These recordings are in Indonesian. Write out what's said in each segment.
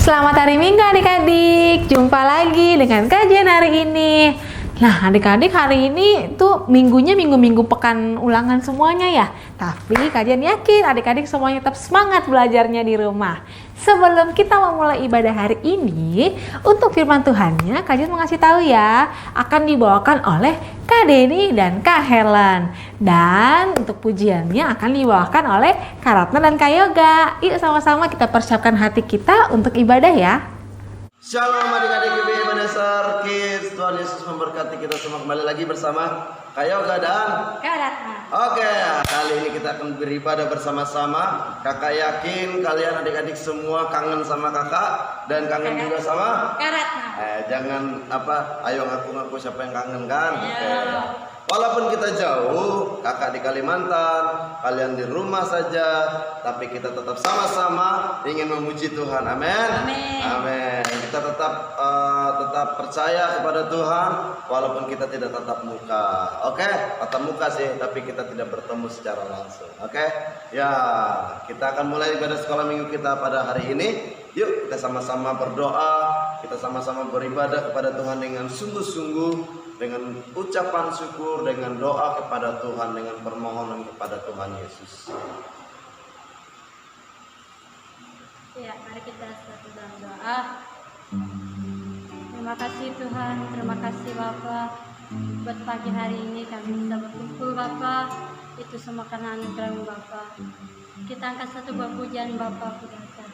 Selamat hari Minggu adik-adik. Jumpa lagi dengan kajian hari ini. Nah adik-adik, hari ini tuh minggunya minggu pekan ulangan semuanya ya. Tapi kajian yakin adik-adik semuanya tetap semangat belajarnya di rumah. Sebelum kita memulai ibadah hari ini, untuk firman Tuhannya kajian mengasih tahu ya, akan dibawakan oleh Kak Denny dan Kak Helen. Dan untuk pujiannya akan dibawakan oleh Kak Ratna dan Kak Yoga. Yuk sama-sama kita persiapkan hati kita untuk ibadah ya. Shalom adik-adik GBI Manesar Kids. Tuhan Yesus memberkati kita semua kembali lagi bersama Kak Yoga dan Kak Ratna. Oke, kali ini kita akan beribadah bersama-sama. Kakak yakin kalian adik-adik semua kangen sama kakak dan kangen juga sama Kak Ratna. Jangan ayo ngaku-ngaku siapa yang kangen kan? Oke. Walaupun kita jauh, kakak di Kalimantan, kalian di rumah saja, tapi kita tetap sama-sama ingin memuji Tuhan. Amin. Amin. Kita tetap percaya kepada Tuhan, walaupun kita tidak tatap muka. Oke, tatap muka sih, tapi kita tidak bertemu secara langsung. Oke, ya kita akan mulai ibadah sekolah minggu kita pada hari ini. Yuk kita sama-sama berdoa, kita sama-sama beribadah kepada Tuhan dengan sungguh-sungguh, dengan ucapan syukur, dengan doa kepada Tuhan, dengan permohonan kepada Tuhan Yesus. Ya, mari kita satu dalam doa. Terima kasih Tuhan, terima kasih Bapak. Buat pagi hari ini kami bisa berkumpul Bapak. Itu semua karena anugerah Bapak. Kita angkat satu buah pujian Bapak Pudakan.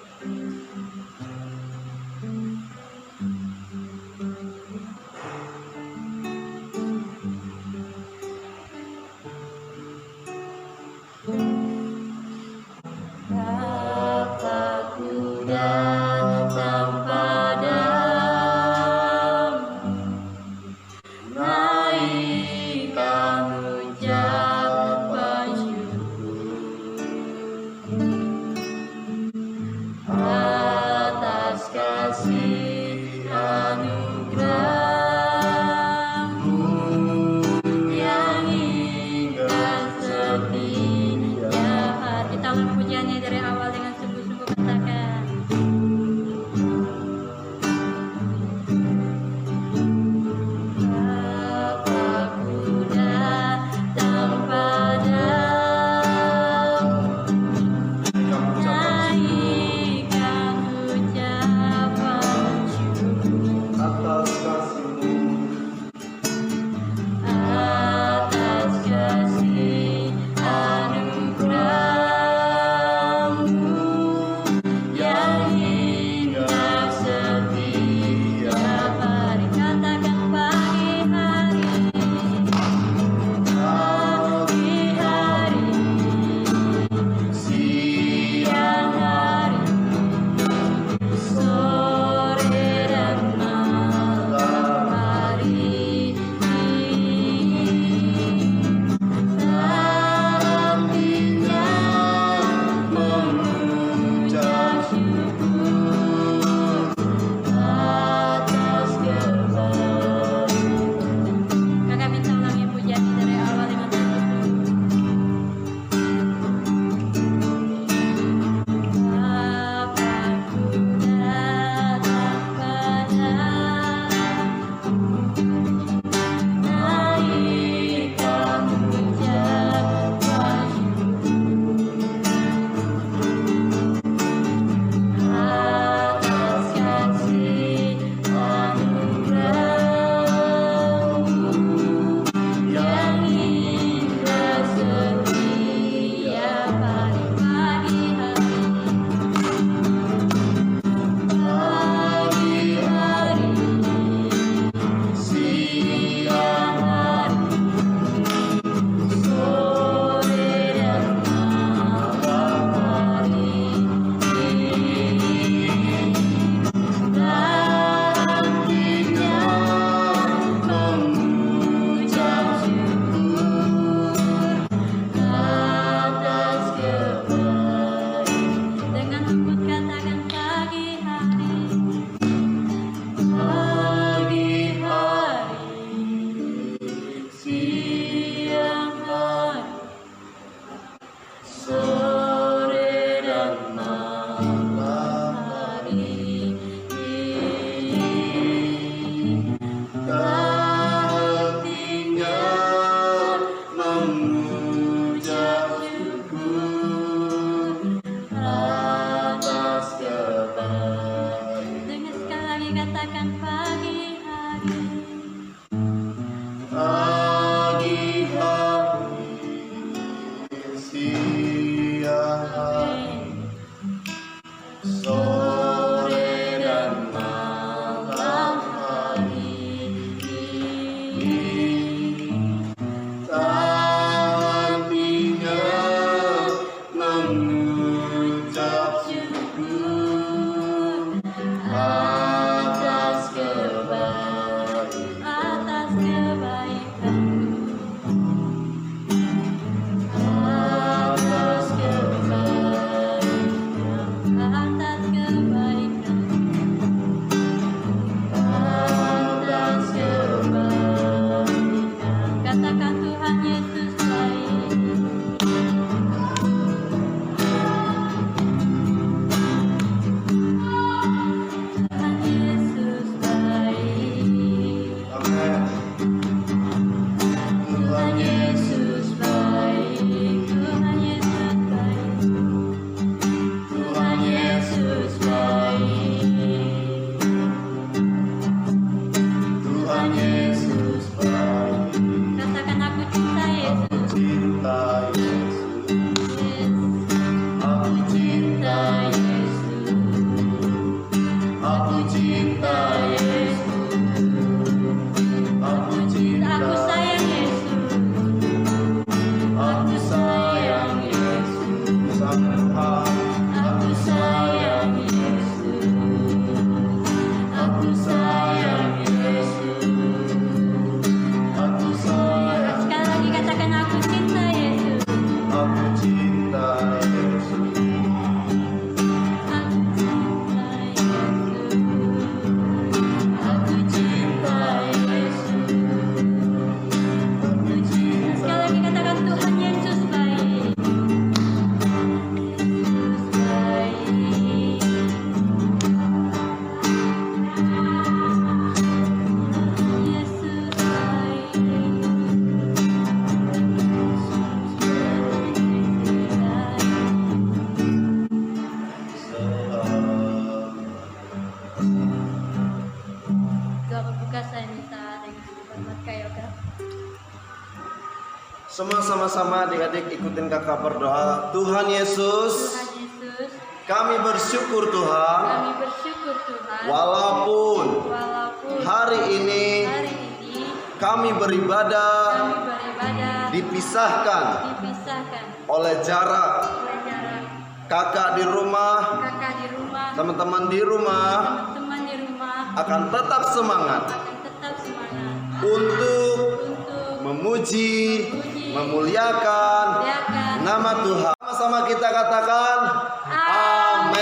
Semua sama-sama adik-adik ikutin kakak berdoa. Tuhan Yesus, Tuhan Yesus, kami bersyukur Tuhan, kami bersyukur Tuhan, walaupun walaupun hari ini hari ini kami beribadah kami beribadah dipisahkan dipisahkan oleh jarak. oleh jarak. Kakak di rumah, Kakak di rumah, teman-teman di rumah teman-teman di rumah akan tetap semangat akan tetap semangat untuk untuk memuji, memuji, memuliakan memuliakan nama Tuhan. Sama-sama kita katakan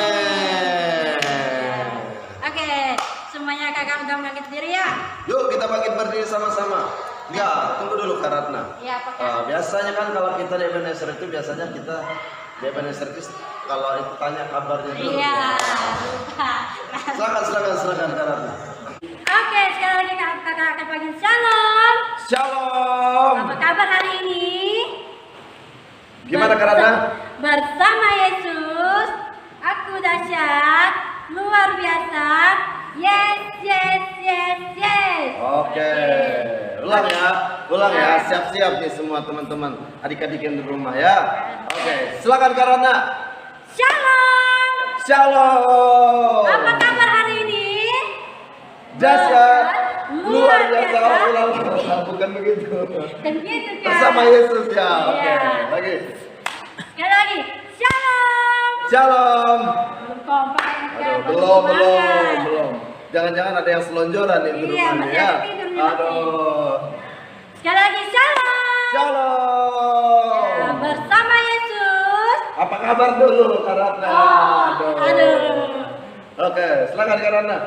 amin. Oke, semuanya kakak udah bangkit diri ya? Yuk kita bangkit berdiri sama-sama. Ya, tunggu dulu Kak Ratna. Iya, Pak. Biasanya kan kalau kita di Ebenezer itu biasanya kita di Ebenezer itu kalau itu tanya kabarnya dulu. Iya, lupa. Silakan Kak Ratna. Oke, sekali lagi kakak akan pagi shalom. Shalom. Apa kabar hari ini? Gimana Kak Ratna? Bersama Yesus, aku dahsyat, luar biasa. Yes, yes, yes, yes. Oke. Ulang ya. Siap-siap nih semua teman-teman, adik-adik yang di rumah ya. Oke, silakan Kak Ratna. Shalom. Shalom. Apa kabar hari ini? Dahsyat, luar biasa. Luar Ulang. Bukan begitu. Dan gitu kan? Bersama Yesus ya. Oke. Iya. Lagi. Sekali lagi, shalom. Shalom. Belum kompak ya, Aduh, belum. semangat. Jangan-jangan ada yang selonjoran nih di Iya, rumah nih masih ya. ada tidur nih, Aduh. Sekali lagi, shalom. Shalom. Ya, bersama Yesus. Apa kabar dulu Kak Ratna? Aduh. Oke, silakan Kak Ratna.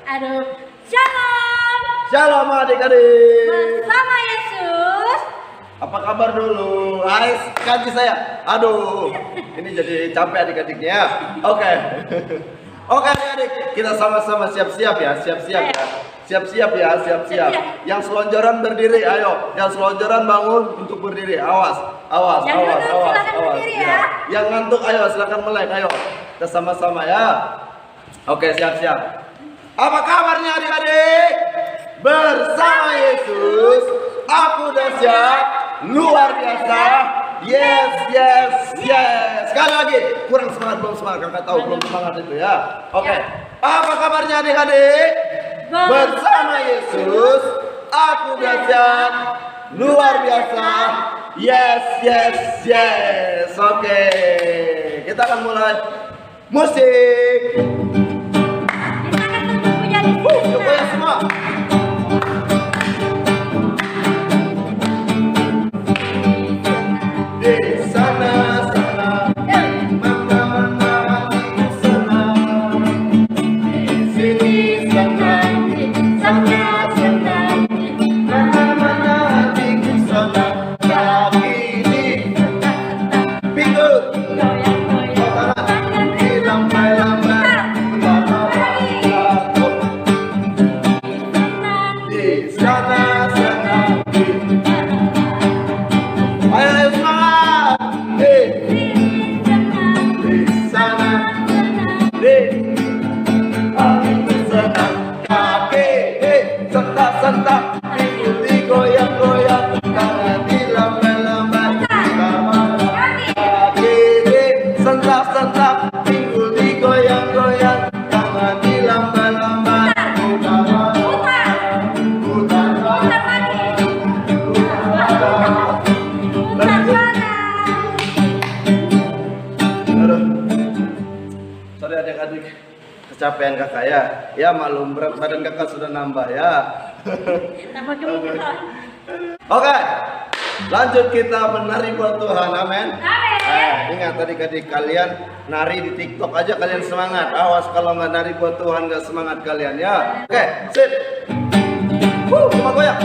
Aduh. Shalom. Shalom adik-adik. Bersama Yesus. Apa kabar dulu? Ais, ganti saya. Aduh, ini jadi capek adik-adiknya ya. Oke. Oke adik-adik, kita sama-sama siap-siap ya, siap-siap ya. Siap-siap ya, siap-siap. Yang selonjoran berdiri, ayo. Yang selonjoran bangun untuk berdiri. Awas, awas, Yang awas, duduk awas, silakan awas. berdiri ya. Yang ngantuk, ayo silakan melek, ayo. Kita sama-sama ya. Oke, siap-siap. Apa kabarnya adik-adik? Bersama Yesus, aku dahsyat, luar biasa. Yes, yes, yes. Sekali lagi, kurang semangat, belum semangat. Kakak tahu belum semangat itu ya. Oke. Apa kabarnya adik-adik? Bersama Yesus, aku dahsyat, luar biasa. Yes, yes, yes. Oke. Kita akan mulai musik. Kita akan punya di sini. Yuk goyang semua. Di sana sana, mana di sana. Di sini sana, sana sana, mana di sana. Kaki ini, pinggul, tangan di lambai-lambai, di sana sana. Ayo semangat, di sana, di sana, kaki, sentak-sentak, digoyang-goyang, tangan dilambai-lambai, kaki, sentak-sentak, pinggul digoyang-goyang, tangan dilambai-lambai, putar lagi. Aduh. Sorry adik-adik, kecapean kakak ya. Ya maklum, berat badan kakak sudah nambah ya. Tambah gemuk. Oke, lanjut kita menari buat Tuhan, amin. Amin. Ingat adik-adik, kalian nari di TikTok aja kalian semangat. Awas kalau nggak nari buat Tuhan nggak semangat kalian ya. Oke, sip. Coba goyang.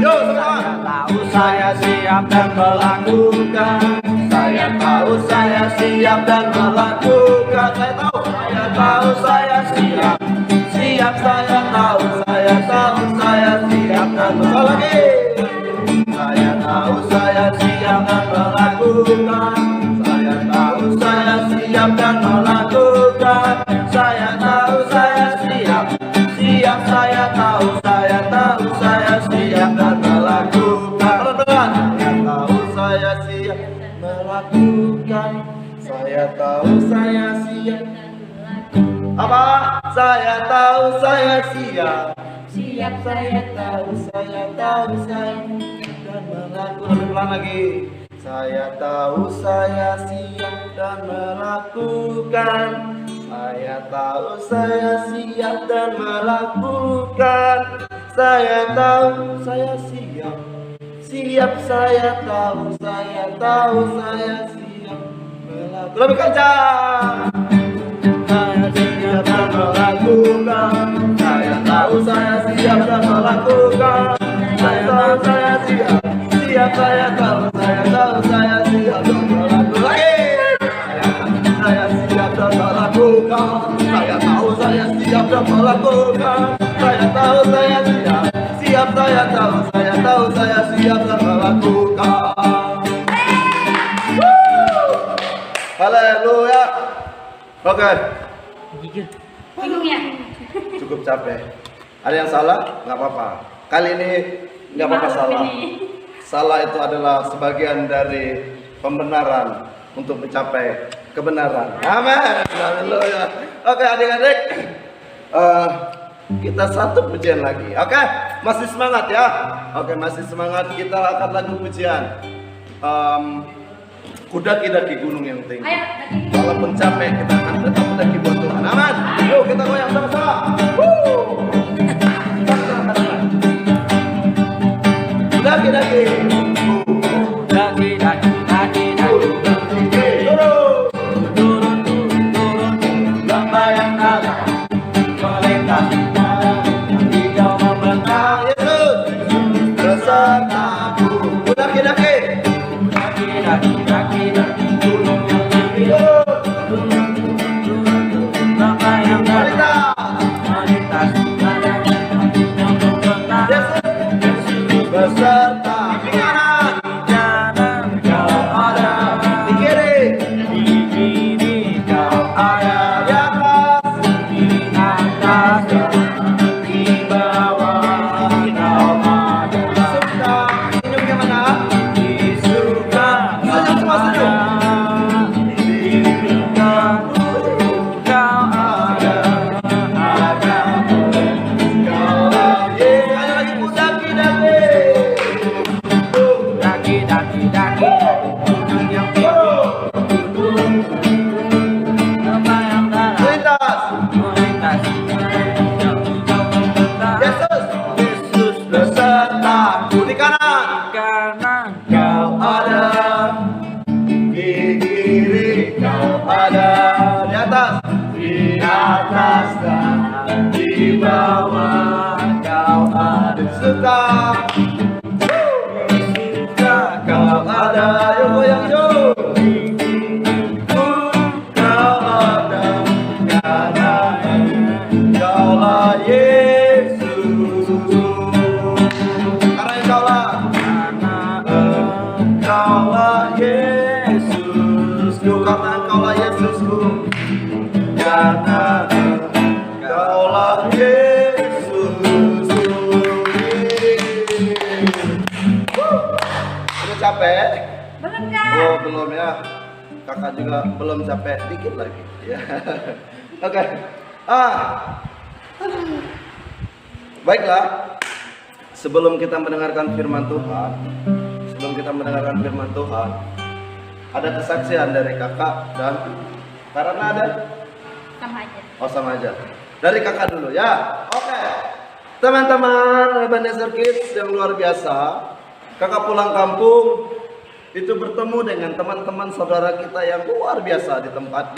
Yo, semangat. Tahu saya siap dan melakukan. Saya tahu saya siap dan melakukan. Saya tahu saya siap. Siap saya tahu saya siap dan lagi. Saya tahu saya siap dan melakukan. Saya tahu saya siap dan melakukan. Saya tahu saya siap. saya tahu, saya tahu, saya siap dan melakukan. Saya tahu, saya siap melakukan. Saya tahu, saya siap. Apa? Saya tahu, saya siap. Siap, saya tahu, saya tahu, saya dan melakukan. Lebih pelan lagi. Saya tahu, saya siap dan melakukan. Saya tahu, saya siap dan melakukan. Saya tahu, saya siap. Siap, saya tahu, saya tahu, saya siap melakukan. Lebih kencang. Saya siap dan melakukan. Saya tahu, saya siap dan melakukan. Saya tahu, saya siap. Siap, saya tahu, saya tahu, saya siap dan melakukan. Saya siap dan melakukan. Saya tahu, saya siap dan melakukan. Saya tahu, saya siap. Siap, saya tahu, saya tahu, saya siap dan melakukan. Haleluya. Oke. Bingung ya? Cukup capek. Ada yang salah? Nggak apa-apa. Kali ini nggak apa-apa salah. Salah itu adalah sebagian dari pembenaran untuk mencapai kebenaran. Amin. Haleluya. Oke adik-adik, kita satu pujian lagi. Oke, masih semangat ya. Oke, masih semangat. Kita akan lagu pujian. Kudaki-daki gunung yang tinggi. Walaupun capek, kita akan tetap mendaki buat Tuhan. Amin. Yuk kita goyang sama-sama. Kudaki-daki. Beserta di kanan, kau ada di kiri, kau ada di atas, di bawah, kau ada. Suka senyum yang mana? Di surga, senyum semua senyum. Di surga, kau ada, kau ada. Sekali lagi kudaki-daki. Yesus beserta di kanan, kau ada di kiri, kau ada di atas dan di bawah, kau ada. Suka kau ada, yuk goyang yuk. Kau ada, karena Kaulah Yesus. Karena Kaulah Yesusku. Karena Kaulah Yesusku. Karena Kaulah Yesusku. Udah capek? Belum kan? Oh belum ya. Kakak juga belum capek, dikit lagi ya. Oke. Baiklah. Sebelum kita mendengarkan firman Tuhan, ada kesaksian dari kakak dan karena ada Sama aja. oh sama aja. Dari kakak dulu ya. Oke. Teman-teman Ebenezer Kids yang luar biasa, kakak pulang kampung itu bertemu dengan teman-teman saudara kita yang luar biasa di tempat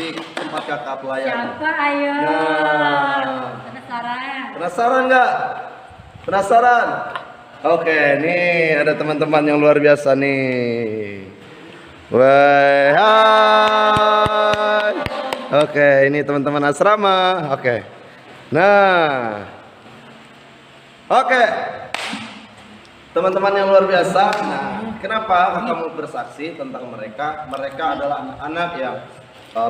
kakak pelayan. Siapa ayo? Nah. Penasaran? Penasaran nggak? Penasaran? Oke, nih ada teman-teman yang luar biasa nih. Wah, hai. Oke, ini teman-teman asrama. Oke. Nah. Oke. Teman-teman yang luar biasa. Nah, kenapa kakak mau bersaksi tentang mereka? Mereka adalah anak-anak yang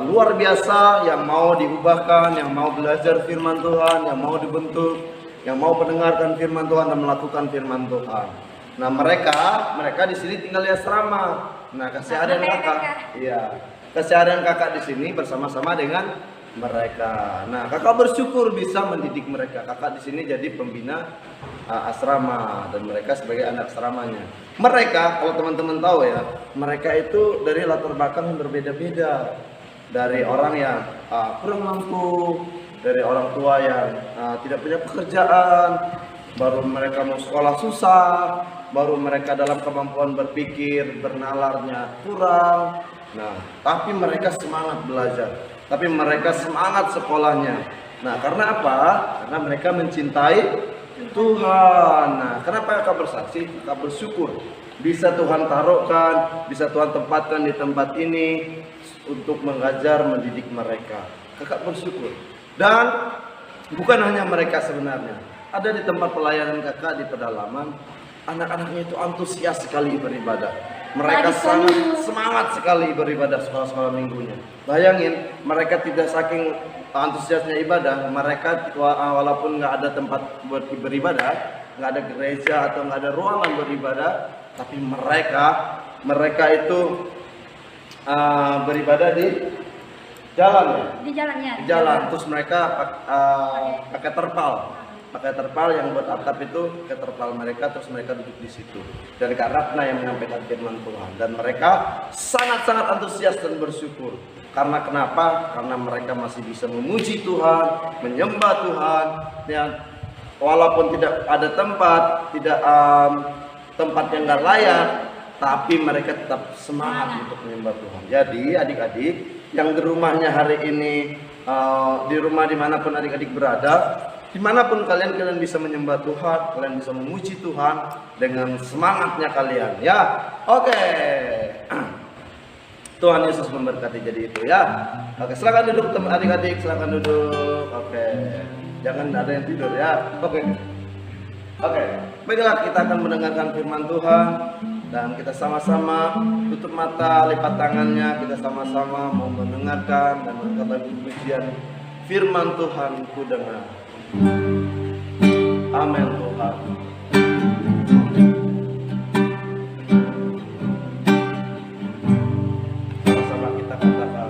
luar biasa, yang mau diubahkan, yang mau belajar firman Tuhan, yang mau dibentuk. yang mau mendengarkan firman Tuhan dan melakukan firman Tuhan. Nah, mereka di sini tinggal di asrama. Nah, keseharian kakak, iya, keseharian kakak di sini bersama-sama dengan mereka. Nah, kakak bersyukur bisa mendidik mereka. Kakak di sini jadi pembina asrama dan mereka sebagai anak asramanya. Mereka, kalau teman-teman tahu ya, mereka itu dari latar belakang yang berbeda-beda. Dari orang yang kurang mampu, dari orang tua yang tidak punya pekerjaan, baru mereka mau sekolah susah, baru mereka dalam kemampuan berpikir, bernalarnya kurang. Nah, tapi mereka semangat belajar, tapi mereka semangat sekolahnya. Nah, karena apa? Karena mereka mencintai Tuhan. Nah, kenapa kakak bersaksi? Kakak bersyukur bisa Tuhan taruhkan, bisa Tuhan tempatkan di tempat ini untuk mengajar, mendidik mereka. Kakak bersyukur. Dan bukan hanya mereka sebenarnya. Ada di tempat pelayanan kakak di pedalaman, anak-anaknya itu antusias sekali beribadah. Mereka sangat semangat sekali beribadah sekolah-sekolah minggunya. Bayangin, mereka tidak saking antusiasnya ibadah, mereka walaupun nggak ada tempat buat beribadah, nggak ada gereja atau nggak ada ruangan beribadah, tapi mereka itu beribadah di jalan ya? Di jalannya. Di jalan. Terus mereka pakai terpal yang buat atap itu, pakai terpal mereka, terus mereka duduk di situ. Dan Kak Ratna yang menyampaikan firman Tuhan. Dan mereka sangat-sangat antusias dan bersyukur. Karena kenapa? Karena mereka masih bisa memuji Tuhan, menyembah Tuhan. Dan walaupun tidak ada tempat yang nggak layak, tapi mereka tetap semangat untuk menyembah Tuhan. Jadi adik-adik yang di rumahnya hari ini, di rumah dimanapun adik-adik berada, dimanapun kalian bisa menyembah Tuhan, kalian bisa memuji Tuhan dengan semangatnya kalian, ya. Oke. Tuhan Yesus memberkati jadi itu ya. Oke, silakan duduk adik-adik, silakan duduk. Oke. Jangan ada yang tidur ya. Oke. Baiklah, kita akan mendengarkan firman Tuhan dan kita sama-sama tutup mata, lipat tangannya, kita sama-sama mau mendengarkan dan mengatakan pujian firman Tuhan ku dengar. Amin Tuhan. Sama-sama kita katakan.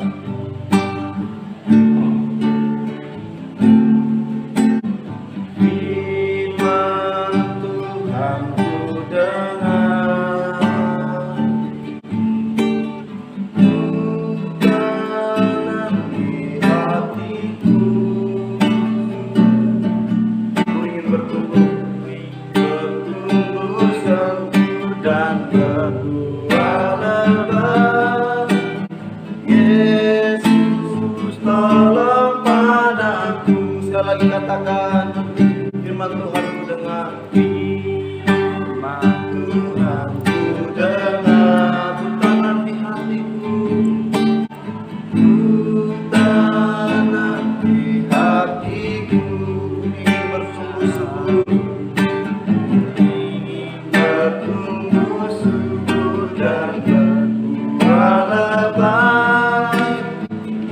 Firman Tuhan ku dengar, tanam di hatiku. Ku ingin bertumbuh subur dan berbuah lebat. Yesus tolong padaku. Sekali lagi katakan, firman Tuhan ku dengar. Firman Tuhan ku dengar, ku tanam di hatiku. Ku tanam di hatiku. Ingin bertumbuh subur, ingin bertumbuh subur dan berbuah lebat.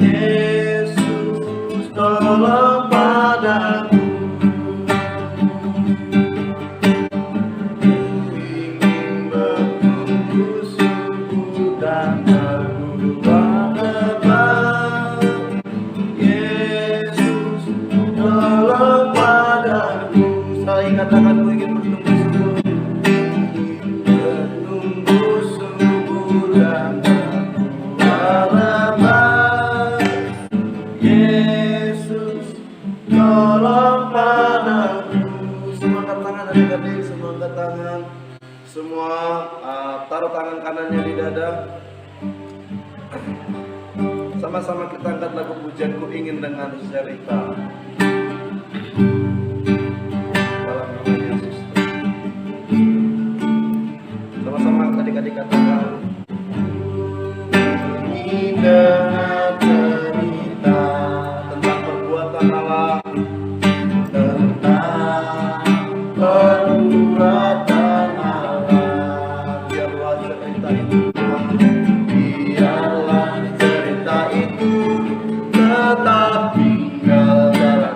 Yesus tolong padaku. Ingin bertumbuh subur dan berbuah lebat. Yesus tolong padaku. Sekali katakan, ku ingin bertumbuh subur, ingin bertumbuh subur dan berbuah lebat. Yesus tolong padaku. Semua angkat tangan adik-adik, semua angkat tangan. Semua taruh tangan kanannya di dada. Sama-sama kita angkat lagu pujian Ku Ingin Dengar Cerita. Dalam nama Yesus. Sama-sama adik-adik katakan. Ingin dengar cerita tentang perbuatan Allah, tentang perbuatan Allah. Biarlah cerita itu, biarlah cerita itu tetap tinggal dalam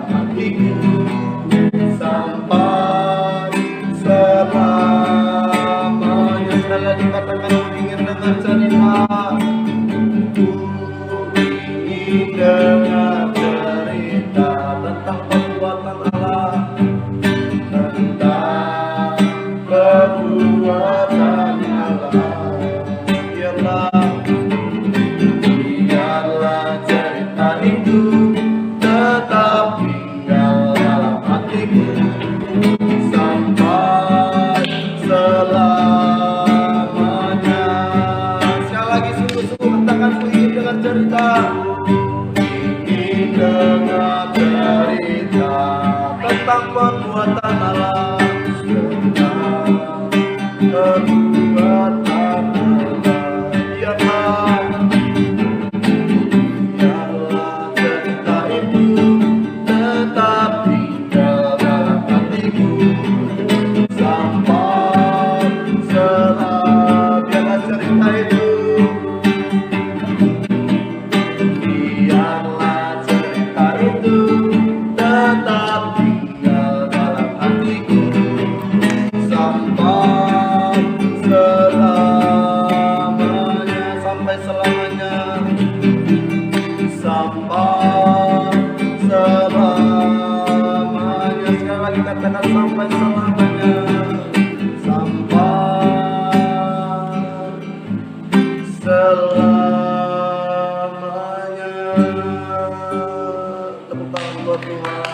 perbuatan alam, perbuatan alam, biarlah cerita itu tetap di dalam hatiku sampai biarlah cerita itu, biarlah cerita itu tetap tinggal dalam hatiku sampai selamanya, sampai selamanya, sampai selamanya. Sekali lagi katakan sampai selamanya, sampai selamanya. Tepuk tangan buat Tuhan.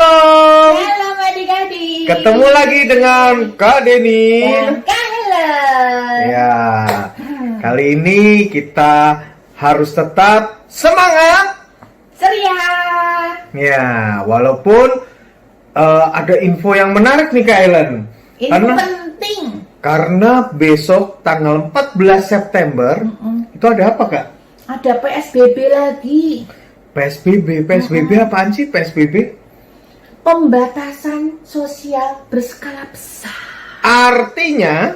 Halo adik-adik. Ketemu lagi dengan Kak Deni. Dan Kak Helen. Ya, kali ini kita harus tetap semangat. Ceria. Ya, walaupun ada info yang menarik nih Kak Helen. Ini penting. Karena besok tanggal 14 September itu ada apa Kak? Ada PSBB lagi. PSBB apaan sih PSBB? Pembatasan sosial berskala besar. Artinya,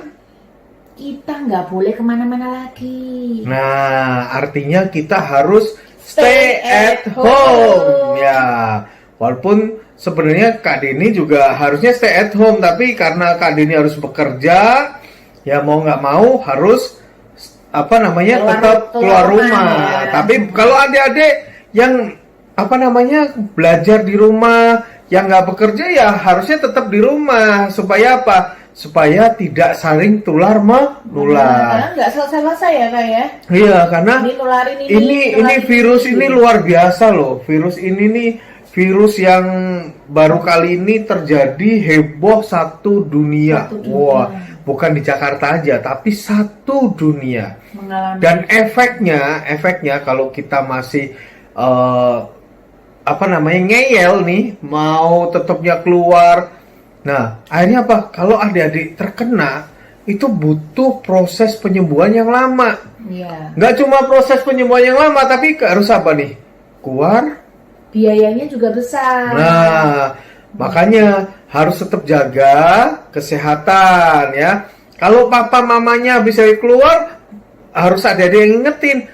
Kita nggak boleh kemana-mana lagi. nah artinya kita harus Stay stay at at home. home. Ya, walaupun sebenarnya Kak Deni juga harusnya stay at home, tapi karena Kak Deni harus bekerja, ya mau nggak mau harus tetap keluar rumah. ya. Tapi kalau adik-adik yang belajar di rumah, yang nggak bekerja ya harusnya tetap di rumah supaya apa? Supaya tidak saling tular menular. Karena nggak selesai-selesai ya Kak ya. Iya, karena Ini nularin ini nularin virus ini luar biasa loh. Virus ini nih virus yang baru kali ini terjadi heboh satu dunia. Satu dunia. Wah, bukan di Jakarta aja, tapi satu dunia. mengalami. Dan efeknya kalau kita masih ngeyel nih, mau tetapnya keluar. Nah, akhirnya apa? Kalau adik-adik terkena, itu butuh proses penyembuhan yang lama. Iya. Nggak cuma proses penyembuhan yang lama, tapi harus apa nih? Keluar. Biayanya juga besar. Nah, makanya harus tetap jaga kesehatan ya. Kalau papa mamanya bisa keluar, harus ada yang ingetin.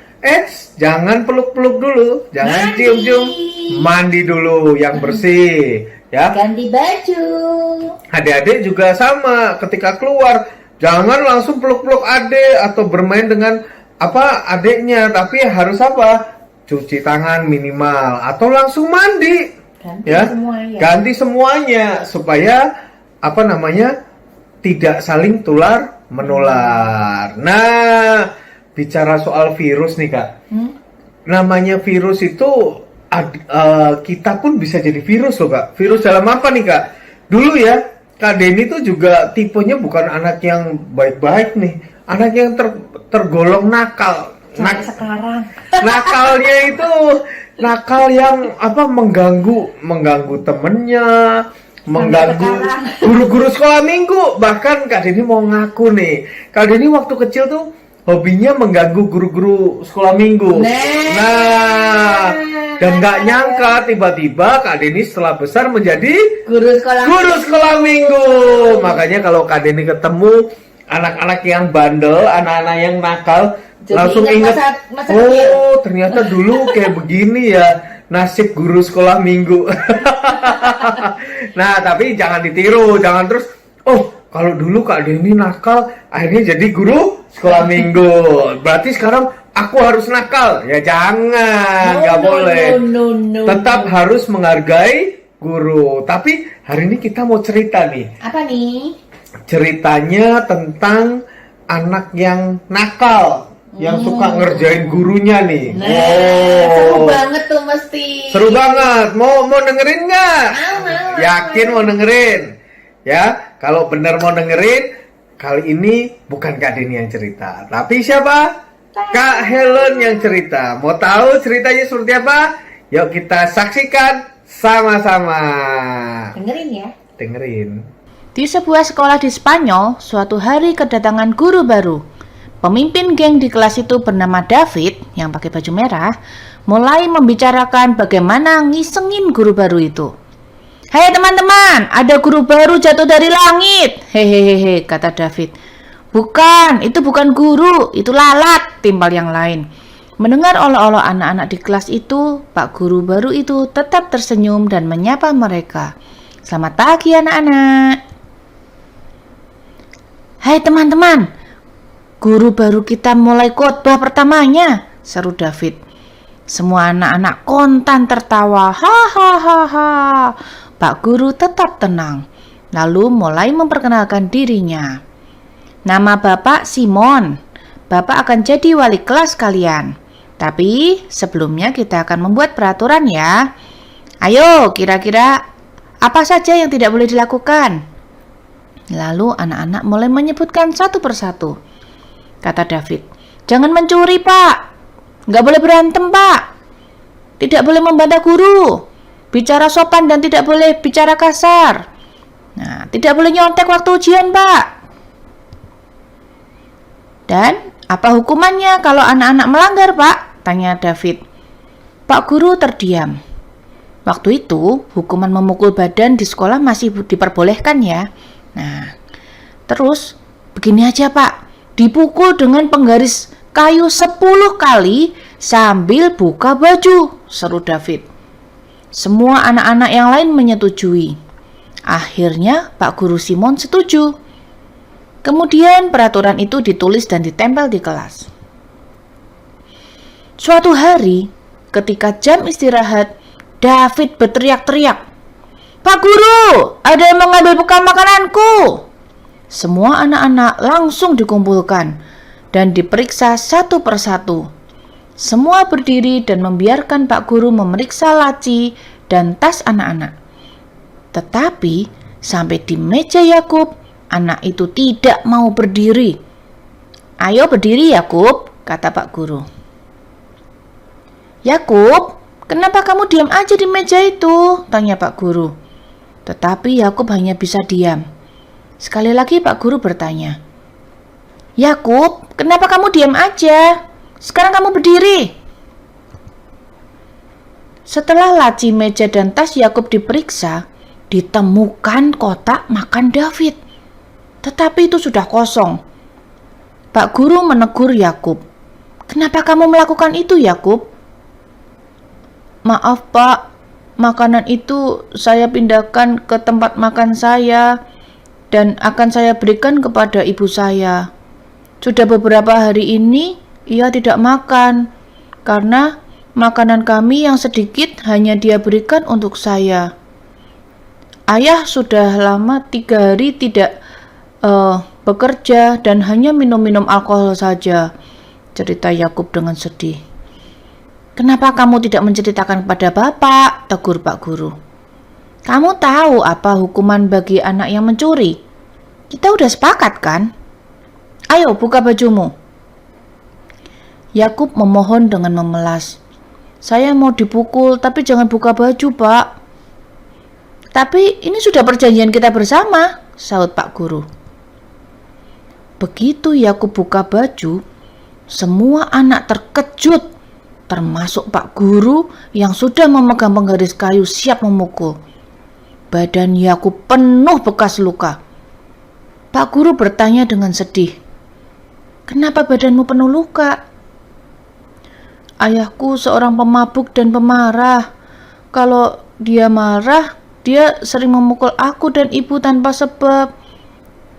Jangan peluk-peluk dulu, jangan Mandi. cium-cium, mandi dulu yang bersih ya. Ganti baju. Adik-adik juga sama, ketika keluar jangan langsung peluk-peluk adik atau bermain dengan adiknya, tapi harus cuci tangan minimal atau langsung mandi. Ganti Ya, semuanya. ganti semuanya supaya tidak saling tular menular. Nah, bicara soal virus nih Kak, namanya virus itu kita pun bisa jadi virus loh Kak. Virus dalam apa nih Kak? Dulu ya Kak Deni tuh juga tipenya bukan anak yang baik-baik nih, anak yang tergolong nakal. Sampai sekarang. Nakalnya itu nakal yang mengganggu temennya, mengganggu sekarang. guru-guru sekolah minggu. Bahkan Kak Deni mau ngaku nih, Kak Deni waktu kecil tuh hobinya mengganggu guru-guru sekolah minggu. Nah, dan nggak nyangka tiba-tiba Kak Deni setelah besar menjadi Guru sekolah. minggu. Makanya kalau Kak Deni ketemu anak-anak yang bandel, anak-anak yang nakal, Jadi langsung ingat ingat, masa kecil. oh ternyata dulu kayak begini ya nasib guru sekolah minggu. Nah, tapi jangan ditiru, jangan terus, kalau dulu Kak Deni nakal, akhirnya jadi guru sekolah minggu. Berarti sekarang aku harus nakal. Ya jangan, nggak boleh. No. Tetap harus menghargai guru. Tapi hari ini kita mau cerita nih. Apa nih? Ceritanya tentang anak yang nakal, yang suka ngerjain gurunya nih. Seru banget tuh mesti. Seru banget. Mau dengerin nggak? Mau. Yakin mau dengerin? Ya, kalau benar mau dengerin, kali ini bukan Kak Deni yang cerita, tapi siapa? Kak Helen yang cerita. Mau tahu ceritanya seperti apa? Yuk kita saksikan sama-sama. Dengerin ya. Dengerin. Di sebuah sekolah di Spanyol, suatu hari kedatangan guru baru. Pemimpin geng di kelas itu bernama David, yang pakai baju merah, mulai membicarakan bagaimana ngisengin guru baru itu. "Hei teman-teman, ada guru baru jatuh dari langit." "Hehehe," kata David. "Bukan, itu bukan guru, itu lalat," timpal yang lain. Mendengar olok-olok anak-anak di kelas itu, Pak Guru baru itu tetap tersenyum dan menyapa mereka. "Selamat pagi anak-anak." "Hai teman-teman, guru baru kita mulai khotbah pertamanya," seru David. Semua anak-anak kontan tertawa. Hahaha. Pak Guru tetap tenang, lalu mulai memperkenalkan dirinya. "Nama Bapak Simon. Bapak akan jadi wali kelas kalian. Tapi sebelumnya kita akan membuat peraturan ya. Ayo, kira-kira apa saja yang tidak boleh dilakukan?" Lalu anak-anak mulai menyebutkan satu persatu. Kata David, "Jangan mencuri, Pak. Nggak boleh berantem, Pak. Tidak boleh membantah guru. Bicara sopan dan tidak boleh bicara kasar. Nah, tidak boleh nyontek waktu ujian, Pak." "Dan apa hukumannya kalau anak-anak melanggar, Pak?" tanya David. Pak Guru terdiam. Waktu itu, hukuman memukul badan di sekolah masih diperbolehkan ya. Nah, terus begini aja, Pak. Dipukul dengan penggaris kayu 10 kali sambil buka baju, seru David. Semua anak-anak yang lain menyetujui. Akhirnya Pak Guru Simon setuju. Kemudian peraturan itu ditulis dan ditempel di kelas. Suatu hari, ketika jam istirahat, David berteriak-teriak, "Pak Guru, ada yang mengambil bekal makananku!" Semua anak-anak langsung dikumpulkan dan diperiksa satu persatu. Semua berdiri dan membiarkan Pak Guru memeriksa laci dan tas anak-anak. Tetapi sampai di meja Yakub, anak itu tidak mau berdiri. "Ayo berdiri Yakub," kata Pak Guru. "Yakub, kenapa kamu diam aja di meja itu?" tanya Pak Guru. Tetapi Yakub hanya bisa diam. Sekali lagi Pak Guru bertanya, "Yakub, kenapa kamu diam aja? Sekarang kamu berdiri." Setelah laci meja dan tas Yakub diperiksa, ditemukan kotak makan David. Tetapi itu sudah kosong. Pak Guru menegur Yakub. "Kenapa kamu melakukan itu, Yakub?" "Maaf, Pak. Makanan itu saya pindahkan ke tempat makan saya dan akan saya berikan kepada ibu saya. Sudah beberapa hari ini ia tidak makan karena makanan kami yang sedikit hanya dia berikan untuk saya. Ayah sudah lama 3 hari tidak bekerja dan hanya minum-minum alkohol saja," cerita Yakub dengan sedih. "Kenapa kamu tidak menceritakan kepada Bapak?" tegur Pak Guru. "Kamu tahu apa hukuman bagi anak yang mencuri? Kita udah sepakat kan? Ayo buka bajumu." Yakub memohon dengan memelas. "Saya mau dipukul tapi jangan buka baju, Pak." "Tapi ini sudah perjanjian kita bersama," sahut Pak Guru. Begitu Yakub buka baju, semua anak terkejut, termasuk Pak Guru yang sudah memegang penggaris kayu siap memukul. Badan Yakub penuh bekas luka. Pak Guru bertanya dengan sedih, "Kenapa badanmu penuh luka?" "Ayahku seorang pemabuk dan pemarah. Kalau dia marah, dia sering memukul aku dan ibu tanpa sebab,"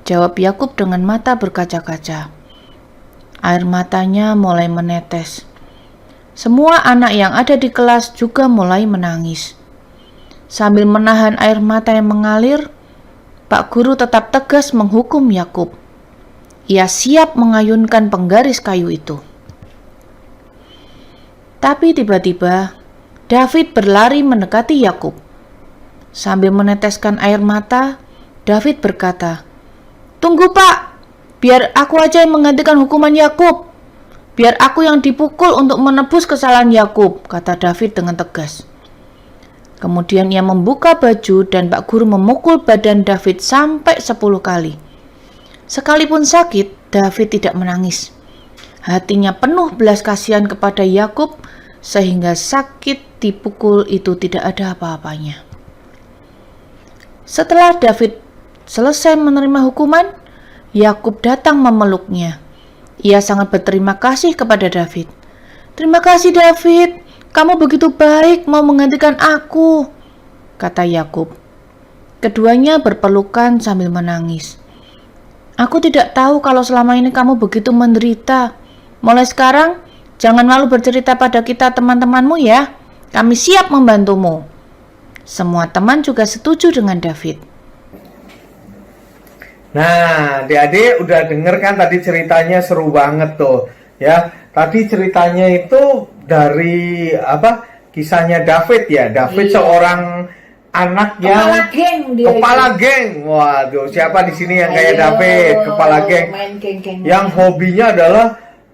jawab Yakub dengan mata berkaca-kaca. Air matanya mulai menetes. Semua anak yang ada di kelas juga mulai menangis. Sambil menahan air mata yang mengalir, Pak Guru tetap tegas menghukum Yakub. Ia siap mengayunkan penggaris kayu itu. Tapi tiba-tiba David berlari mendekati Yakub. Sambil meneteskan air mata, David berkata, "Tunggu, Pak, biar aku aja yang menggantikan hukuman Yakub. Biar aku yang dipukul untuk menebus kesalahan Yakub, kata David dengan tegas. Kemudian ia membuka baju dan Pak Guru memukul badan David sampai 10 kali. Sekalipun sakit, David tidak menangis. Hatinya penuh belas kasihan kepada Yakub sehingga sakit dipukul itu tidak ada apa-apanya. Setelah David selesai menerima hukuman, Yakub datang memeluknya. Ia sangat berterima kasih kepada David. "Terima kasih David, kamu begitu baik mau menggantikan aku," kata Yakub. Keduanya berpelukan sambil menangis. "Aku tidak tahu kalau selama ini kamu begitu menderita. Mulai sekarang, jangan malu bercerita pada kita teman-temanmu ya. Kami siap membantumu." Semua teman juga setuju dengan David. Nah, adik-adik udah denger kan tadi ceritanya seru banget tuh, ya. Tadi ceritanya itu dari kisahnya David ya. David seorang anak yang kepala geng. Waduh, siapa di sini yang kayak David, kepala geng? Main geng-geng. Yang hobinya adalah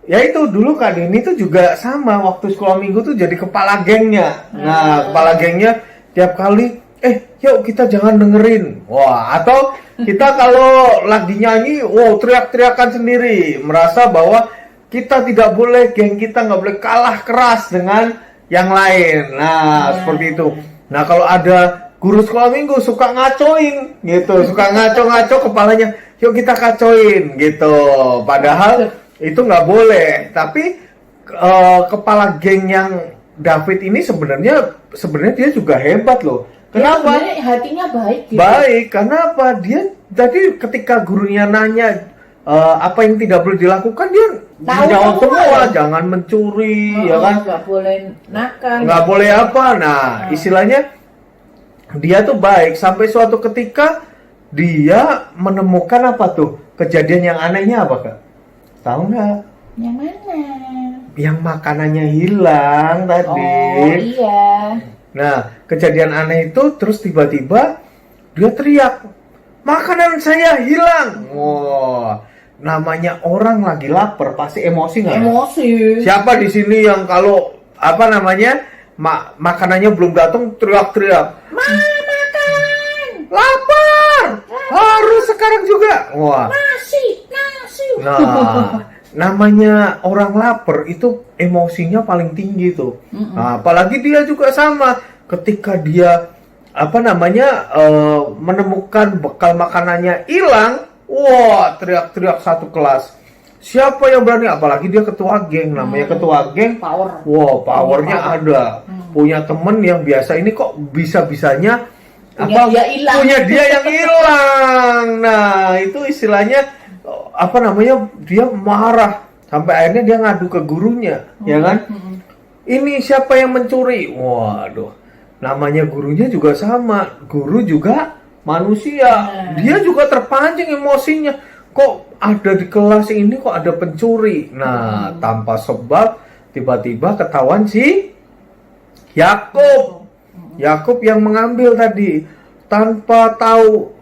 ya itu dulu Kak Denny tuh juga sama waktu sekolah minggu tuh jadi kepala gengnya. Nah, kepala gengnya tiap kali yuk kita jangan dengerin. Wah, atau kita kalau lagi nyanyi, teriak-teriakan sendiri, merasa bahwa kita tidak boleh, geng kita nggak boleh kalah keras dengan yang lain. Nah, seperti itu. Nah, kalau ada guru sekolah minggu suka ngacoin gitu, suka ngaco-ngaco kepalanya, yuk kita kacoin gitu. Padahal itu nggak boleh. Tapi kepala geng yang David ini sebenarnya dia juga hebat loh. Kenapa? Dia hatinya baik gitu. Baik, karena apa? Dia tadi ketika gurunya nanya apa yang tidak boleh dilakukan, dia jawab semua, jangan mencuri, ya kan? Nggak boleh nakal. Nggak boleh apa? Nah, istilahnya dia tuh baik sampai suatu ketika dia menemukan apa tuh? Kejadian yang anehnya apa, Kak? Tahu nggak? Yang mana? Yang makanannya hilang tadi. Oh iya. Nah, kejadian aneh itu terus tiba-tiba dia teriak, "Makanan saya hilang!" Wah, namanya orang lagi lapar pasti emosi nggak? Emosi. Siapa di sini yang kalau makanannya belum datang teriak-teriak, Makan. "Lapar! Harus sekarang juga!" Wah. Nasi. Nah, namanya orang lapar itu emosinya paling tinggi tuh. Nah, apalagi dia juga sama ketika dia menemukan bekal makanannya hilang, wah teriak-teriak satu kelas. Siapa yang berani? Apalagi dia ketua geng, namanya ketua geng. Power. Wow, powernya ada. Punya temen yang biasa ini kok bisa-bisanya punya dia yang hilang. Nah, itu istilahnya dia marah sampai akhirnya dia ngadu ke gurunya, ya kan? Ini siapa yang mencuri? Waduh, namanya gurunya juga sama, guru juga manusia, dia juga terpancing emosinya. Kok ada di kelas ini kok ada pencuri? Nah, tanpa sebab tiba-tiba ketahuan si Yakub yang mengambil tadi tanpa tahu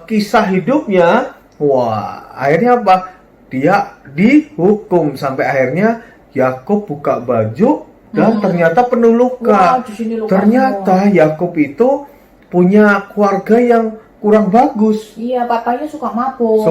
kisah hidupnya. Wah, akhirnya apa? Dia dihukum sampai akhirnya Yakub buka baju dan ternyata penuh luka. Wah, ternyata Yakub itu punya keluarga yang kurang bagus. Iya, papanya suka mabuk.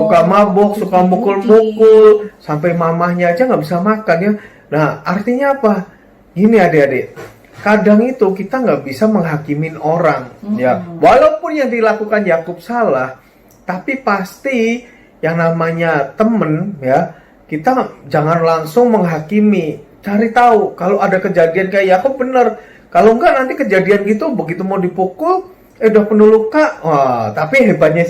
Suka mukul-mukul sampai mamahnya aja nggak bisa makan ya. Nah, artinya apa? Gini adik-adik, kadang itu kita nggak bisa menghakimin orang, ya. Walaupun yang dilakukan Yakub salah, tapi pasti yang namanya temen ya, kita jangan langsung menghakimi. Cari tahu kalau ada kejadian kayak Yakub bener. Kalau enggak nanti kejadian gitu begitu mau dipukul udah penuh luka. Wah, tapi hebatnya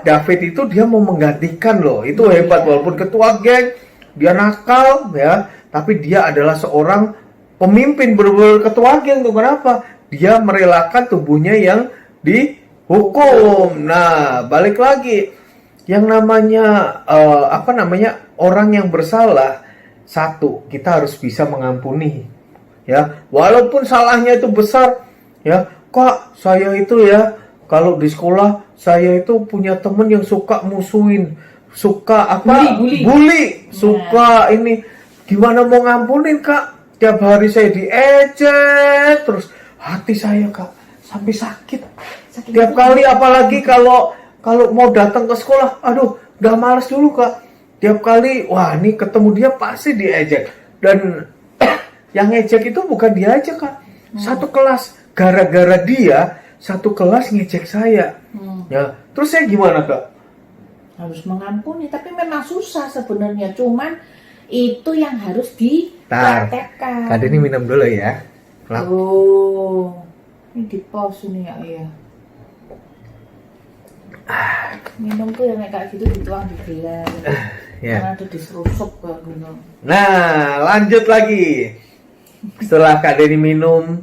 David itu dia mau menggantikan loh. Itu hebat walaupun ketua geng, dia nakal ya, tapi dia adalah seorang pemimpin bener-bener ketua geng tuh. Kenapa? Dia merelakan tubuhnya yang dihukum. Nah, balik lagi. Yang namanya orang yang bersalah, satu, kita harus bisa mengampuni. Ya, walaupun salahnya itu besar, ya. Kak, saya itu ya, kalau di sekolah saya itu punya temen yang suka musuhin, suka bully, suka ini. gimana mau ngampunin Kak? Tiap hari saya diejek terus, hati saya Kak sampai sakit. Tiap kali, apalagi kalau mau datang ke sekolah, aduh udah males dulu Kak. Tiap kali, wah ini ketemu dia pasti diejek. Dan yang ngejek itu bukan dia aja Kak, satu kelas. Gara-gara dia satu kelas ngejek saya. Ya, terus saya gimana Kak? Harus mengampuni, tapi memang susah sebenarnya. Cuman itu yang harus dipraktekkan. Kak Denny minum dulu ya. Oh, ini di pause ini ya, iya. Minum tuh yang kayak gitu dituang di gelas. Ya. Karena ada diserusuk ke gunung. Nah, lanjut lagi. Setelah Kak Denny minum,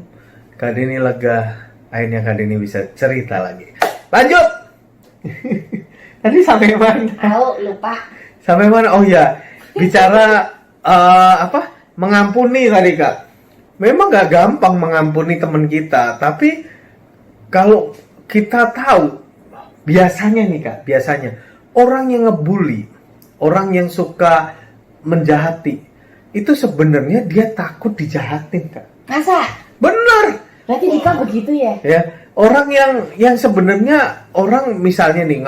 Kak Denny lega. Akhirnya Kak Denny bisa cerita lagi. Lanjut. Tadi sampai mana? Tahu, lupa. Sampai mana? Oh ya, bicara mengampuni tadi Kak. Memang gak gampang mengampuni teman kita, tapi kalau kita tahu, biasanya nih Kak, biasanya orang yang ngebully, orang yang suka menjahati, itu sebenarnya dia takut dijahatin Kak. Masa? Bener. Berarti Dika begitu ya? Ya, orang yang sebenarnya orang misalnya nih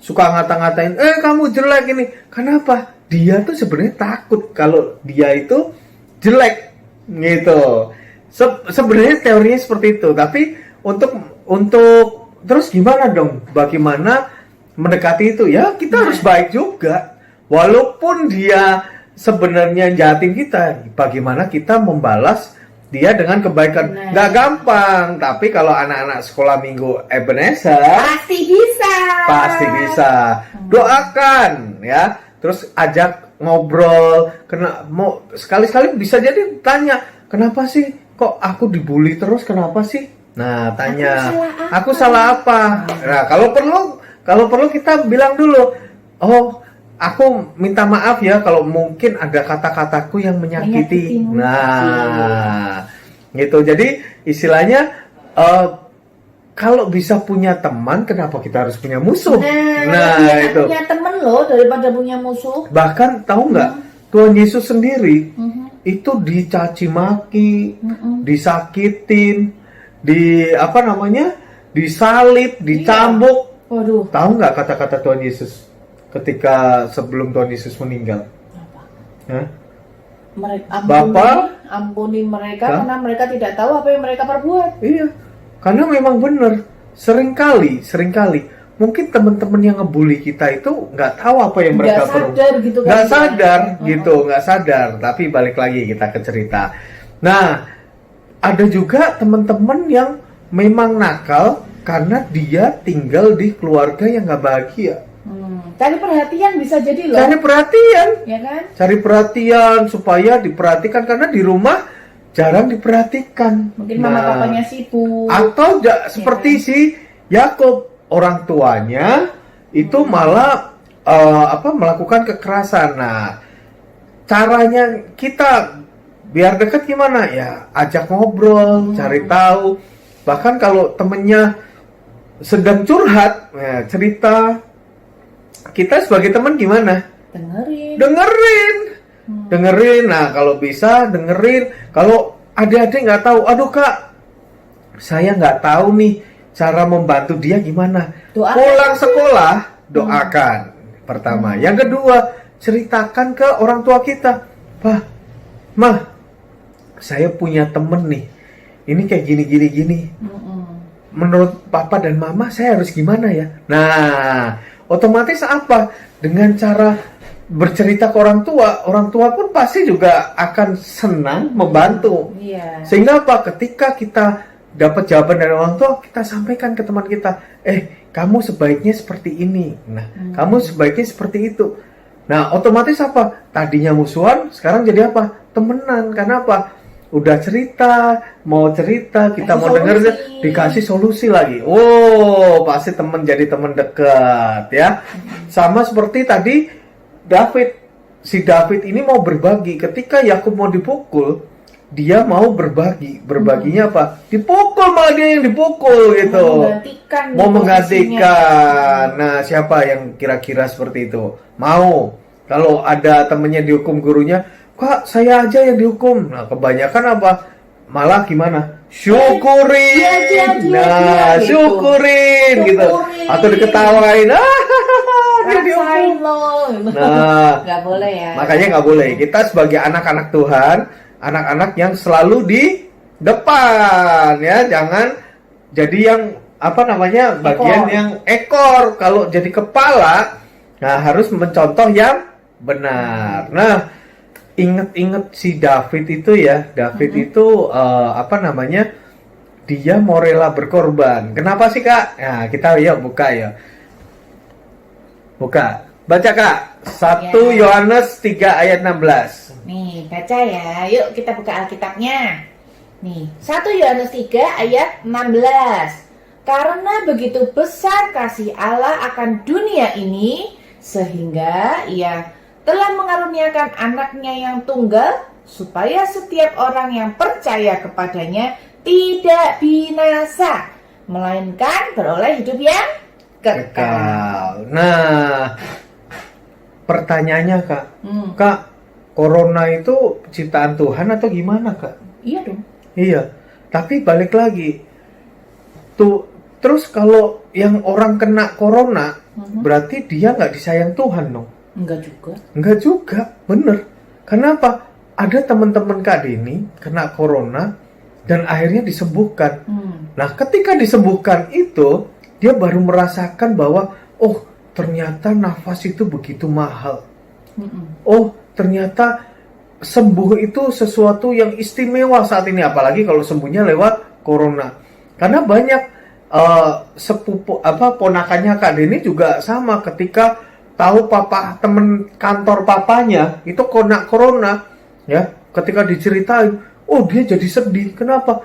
suka ngata-ngatain, kamu jelek ini. Kenapa? Dia tuh sebenarnya takut kalau dia itu jelek gitu. Sebenarnya teorinya seperti itu, tapi untuk terus gimana dong? Bagaimana mendekati itu? Ya, kita harus baik juga. Walaupun dia sebenarnya jahatin kita, bagaimana kita membalas dia dengan kebaikan. Nggak gampang, tapi kalau anak-anak sekolah minggu Ebenezer Pasti bisa. pasti bisa. Doakan ya, terus ajak ngobrol. Mau sekali-sekali bisa jadi tanya, kenapa sih kok aku dibully terus, kenapa sih? Nah, tanya, aku salah apa? Nah, kalau perlu kita bilang dulu, oh, aku minta maaf ya kalau mungkin ada kata-kataku yang menyakiti. Nah, gitu. Jadi istilahnya kalau bisa punya teman, kenapa kita harus punya musuh? Nah, itu. Punya temen loh daripada punya musuh. Bahkan tahu nggak, Tuhan Yesus sendiri itu dicaci maki, disakitin, disalib, dicambuk. Waduh. Tahu nggak kata-kata Tuhan Yesus ketika sebelum Tuhan Yesus meninggal? Hah? Ampuni mereka karena mereka tidak tahu apa yang mereka perbuat. Iya, karena memang benar. Seringkali mungkin teman-teman yang ngebully kita itu nggak tahu apa yang mereka perbuat. Nggak sadar. Tapi balik lagi kita ke cerita. Nah, ada juga teman-teman yang memang nakal karena dia tinggal di keluarga yang nggak bahagia. Cari perhatian bisa jadi loh. Cari perhatian, ya kan? Cari perhatian supaya diperhatikan karena di rumah jarang diperhatikan. Mungkin mama papanya sibuk. Atau seperti si Yakub, orang tuanya itu malah melakukan kekerasan. Nah, caranya kita biar dekat gimana ya? Ajak ngobrol, cari tahu. Bahkan kalau temennya sedang curhat, ya, cerita. Kita sebagai teman gimana? Dengerin. Nah, kalau bisa dengerin. Kalau adik-adik nggak tahu, aduh Kak, saya nggak tahu nih cara membantu dia gimana. Pulang sekolah, doakan. Pertama. Yang kedua, ceritakan ke orang tua kita. Pak, Mah, saya punya temen nih. Ini kayak gini. Menurut Papa dan Mama, saya harus gimana ya? Nah, otomatis apa? Dengan cara bercerita ke orang tua pun pasti juga akan senang membantu. Iya. Sehingga apa? Ketika kita dapat jawaban dari orang tua, kita sampaikan ke teman kita, kamu sebaiknya seperti ini. Nah, kamu sebaiknya seperti itu. Nah, otomatis apa? Tadinya musuhan, sekarang jadi apa? Temenan. Karena apa? Udah cerita, kita mau denger, dikasih solusi lagi. Oh, pasti temen jadi temen dekat ya. Sama seperti tadi David. Si David ini mau berbagi. Ketika Yakub mau dipukul, dia mau berbagi. Berbaginya apa? Dipukul, malah dia yang dipukul gitu. Mau menggantikan. Nah, siapa yang kira-kira seperti itu? Mau. Kalau ada temennya dihukum gurunya, Kak, saya aja yang dihukum. Nah, kebanyakan apa? Malah gimana? Syukurin. Nah, gitu. syukurin gitu. Atau diketawain. Dia dihukum. Rasain loh. Nah, Nggak boleh ya. makanya nggak boleh. Kita sebagai anak-anak Tuhan, anak-anak yang selalu di depan ya, jangan jadi yang apa namanya bagian Ekor. yang ekor. Kalau jadi kepala, nah harus mencontoh yang benar. Nah, inget-inget si David itu ya, David itu apa namanya, dia mau rela berkorban. Kenapa sih Kak? Nah kita ya buka ya. Buka. Baca Kak. 1 Ya. Yohanes 3 ayat 16. Nih, baca ya. Yuk kita buka Alkitabnya. Nih, 1 Yohanes 3 ayat 16. Karena begitu besar kasih Allah akan dunia ini, sehingga ia telah mengaruniakan anaknya yang tunggal, supaya setiap orang yang percaya kepadanya tidak binasa, melainkan beroleh hidup yang kekal. Kekal. Nah, pertanyaannya Kak, Hmm, Kak, corona itu ciptaan Tuhan atau gimana Kak? iya dong. Iya, tapi balik lagi. Terus kalau yang orang kena corona, berarti dia nggak disayang Tuhan dong? Enggak juga. Enggak juga, bener. Kenapa? Ada teman-teman Kak Deni kena corona dan akhirnya disembuhkan. Nah, ketika disembuhkan itu, dia baru merasakan bahwa, oh, ternyata nafas itu begitu mahal. Oh, ternyata sembuh itu sesuatu yang istimewa saat ini, apalagi kalau sembuhnya lewat corona. Karena banyak sepupu ponakannya Kak Deni juga sama, ketika tahu papa temen kantor papanya itu kena corona ya, ketika diceritain, oh dia jadi sedih. Kenapa?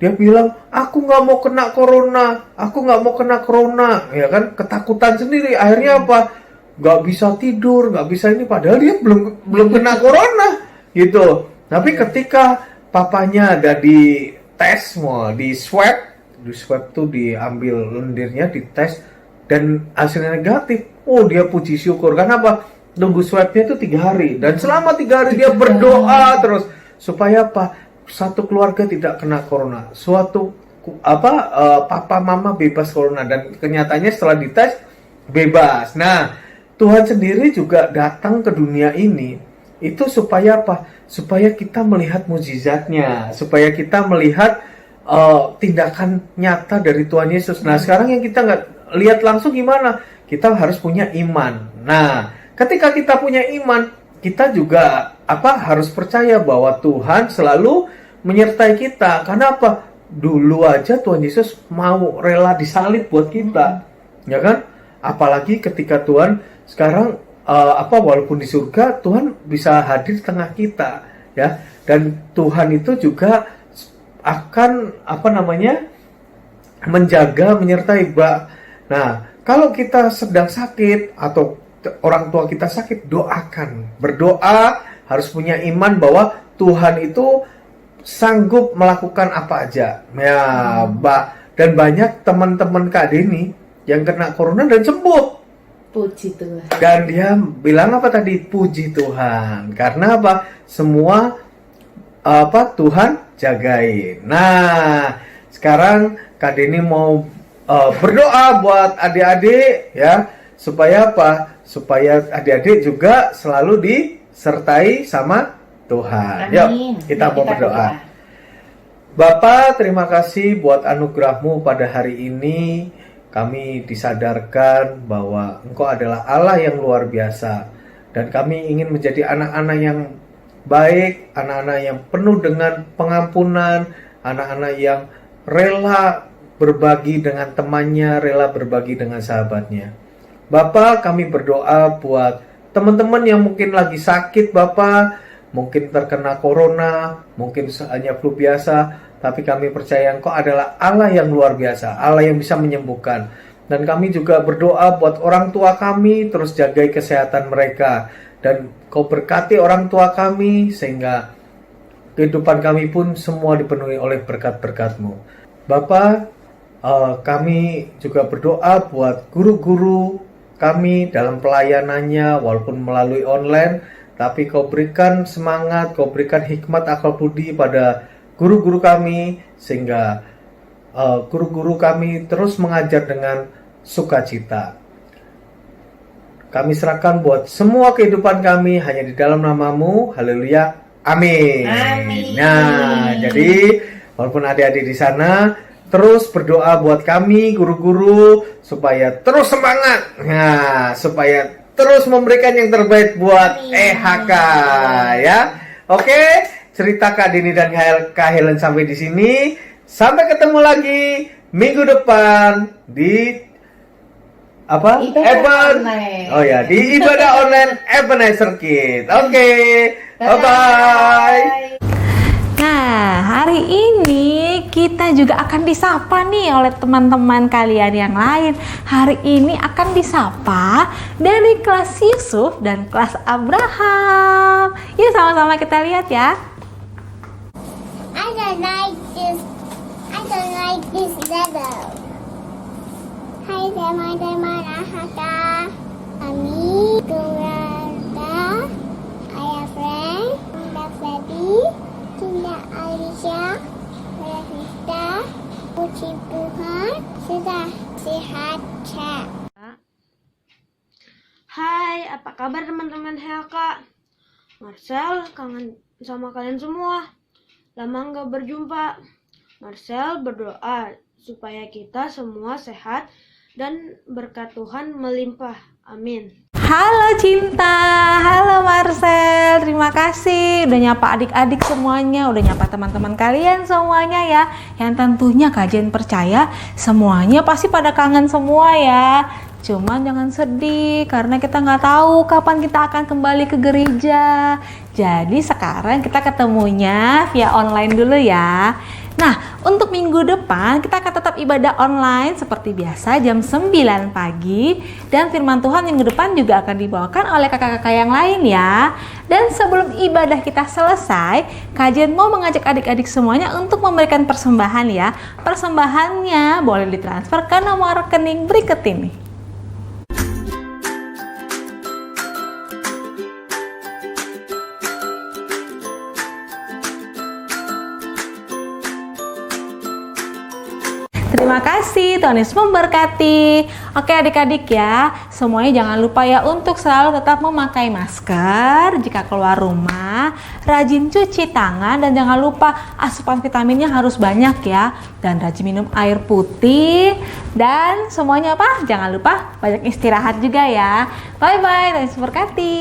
Dia bilang, aku nggak mau kena corona, aku nggak mau kena corona, ya kan, ketakutan sendiri. Akhirnya apa? Nggak bisa tidur, nggak bisa ini, padahal dia belum kena corona gitu. Tapi ketika papanya ada di tes, mau di swab tuh diambil lendirnya, dites dan hasilnya negatif. Oh, dia puji syukur. Kenapa? Nunggu swabnya itu 3 hari, dan selama 3 hari dia berdoa terus supaya apa? Satu keluarga tidak kena corona, papa mama bebas corona, dan kenyataannya setelah dites bebas. Nah, Tuhan sendiri juga datang ke dunia ini itu supaya apa? Supaya kita melihat mukjizatnya, supaya kita melihat tindakan nyata dari Tuhan Yesus. Nah, sekarang yang kita nggak lihat langsung gimana? Kita harus punya iman. Nah, ketika kita punya iman, kita juga harus percaya bahwa Tuhan selalu menyertai kita. Karena apa? Dulu aja Tuhan Yesus mau rela disalib buat kita, ya kan? Apalagi ketika Tuhan sekarang walaupun di surga, Tuhan bisa hadir di tengah kita, ya. Dan Tuhan itu juga akan menjaga, menyertai. Nah, kalau kita sedang sakit atau orang tua kita sakit, doakan, berdoa, harus punya iman bahwa Tuhan itu sanggup melakukan apa aja. Ya, dan banyak teman-teman Kak Deni yang kena corona dan sembuh. Puji Tuhan. Dan dia bilang apa tadi? Puji Tuhan. Karena apa? Semua Tuhan jagain. Nah, sekarang Kak Deni mau berdoa buat adik-adik ya, supaya apa? Supaya adik-adik juga selalu disertai sama Tuhan. Amin. Yuk, kita mau berdoa. berdoa. Bapa, terima kasih buat anugerah-Mu pada hari ini. Kami disadarkan bahwa Engkau adalah Allah yang luar biasa, dan kami ingin menjadi anak-anak yang baik, anak-anak yang penuh dengan pengampunan, anak-anak yang rela berbagi dengan temannya, rela berbagi dengan sahabatnya. Bapa, kami berdoa buat teman-teman yang mungkin lagi sakit, Bapa, mungkin terkena corona, mungkin hanya flu biasa, tapi kami percaya Engkau adalah Allah yang luar biasa, Allah yang bisa menyembuhkan. Dan kami juga berdoa buat orang tua kami, terus jagai kesehatan mereka, dan Kau berkati orang tua kami, sehingga kehidupan kami pun semua dipenuhi oleh berkat-berkat-Mu. Bapa, kami juga berdoa buat guru-guru kami dalam pelayanannya, walaupun melalui online, tapi Kau berikan semangat, Kau berikan hikmat akal budi pada guru-guru kami, sehingga guru-guru kami terus mengajar dengan sukacita. Kami serahkan buat semua kehidupan kami hanya di dalam nama-Mu. Haleluya. Amin. Amin. Nah, jadi walaupun adik-adik di sana terus berdoa buat kami guru-guru supaya terus semangat. Nah, supaya terus memberikan yang terbaik buat EHK ya. Oke, cerita Kak Dini dan Kak Helen sampai di sini. Sampai ketemu lagi minggu depan di apa? Ibadah online. Oh ya, di ibadah online Ebenezer Kids. Oke. Bye-bye. Nah, hari ini kita juga akan disapa nih oleh teman-teman kalian yang lain. Hari ini akan disapa dari kelas Yusuf dan kelas Abraham. Yuk sama-sama kita lihat ya. I don't like this level. Hai teman-teman AHK, kami keluarga Ayah Frank, Bunda Feby, Bunda Alicia, Bunda Vista, puji Tuhan sudah sehat, Cak. Hai, apa kabar teman-teman HK? Marcel kangen sama kalian semua. Lama nggak berjumpa. Marcel berdoa supaya kita semua sehat dan berkat Tuhan melimpah. Amin. Halo Cinta, halo Marcel, terima kasih udah nyapa adik-adik semuanya, udah nyapa teman-teman kalian semuanya ya. Yang tentunya kajian percaya semuanya pasti pada kangen semua ya. Cuman jangan sedih karena kita nggak tahu kapan kita akan kembali ke gereja. Jadi sekarang kita ketemunya via online dulu ya. Nah, untuk minggu depan kita akan tetap ibadah online seperti biasa jam 9 pagi. Dan firman Tuhan minggu depan juga akan dibawakan oleh kakak-kakak yang lain ya. Dan sebelum ibadah kita selesai, kajian mau mengajak adik-adik semuanya untuk memberikan persembahan ya. Persembahannya boleh ditransfer ke nomor rekening berikut ini. Terima kasih, Tuhan Yesus memberkati. Oke adik-adik ya, semuanya jangan lupa ya untuk selalu tetap memakai masker jika keluar rumah, rajin cuci tangan, dan jangan lupa asupan vitaminnya harus banyak ya, dan rajin minum air putih, dan semuanya apa? Jangan lupa banyak istirahat juga ya. Bye-bye, Tuhan Yesus memberkati.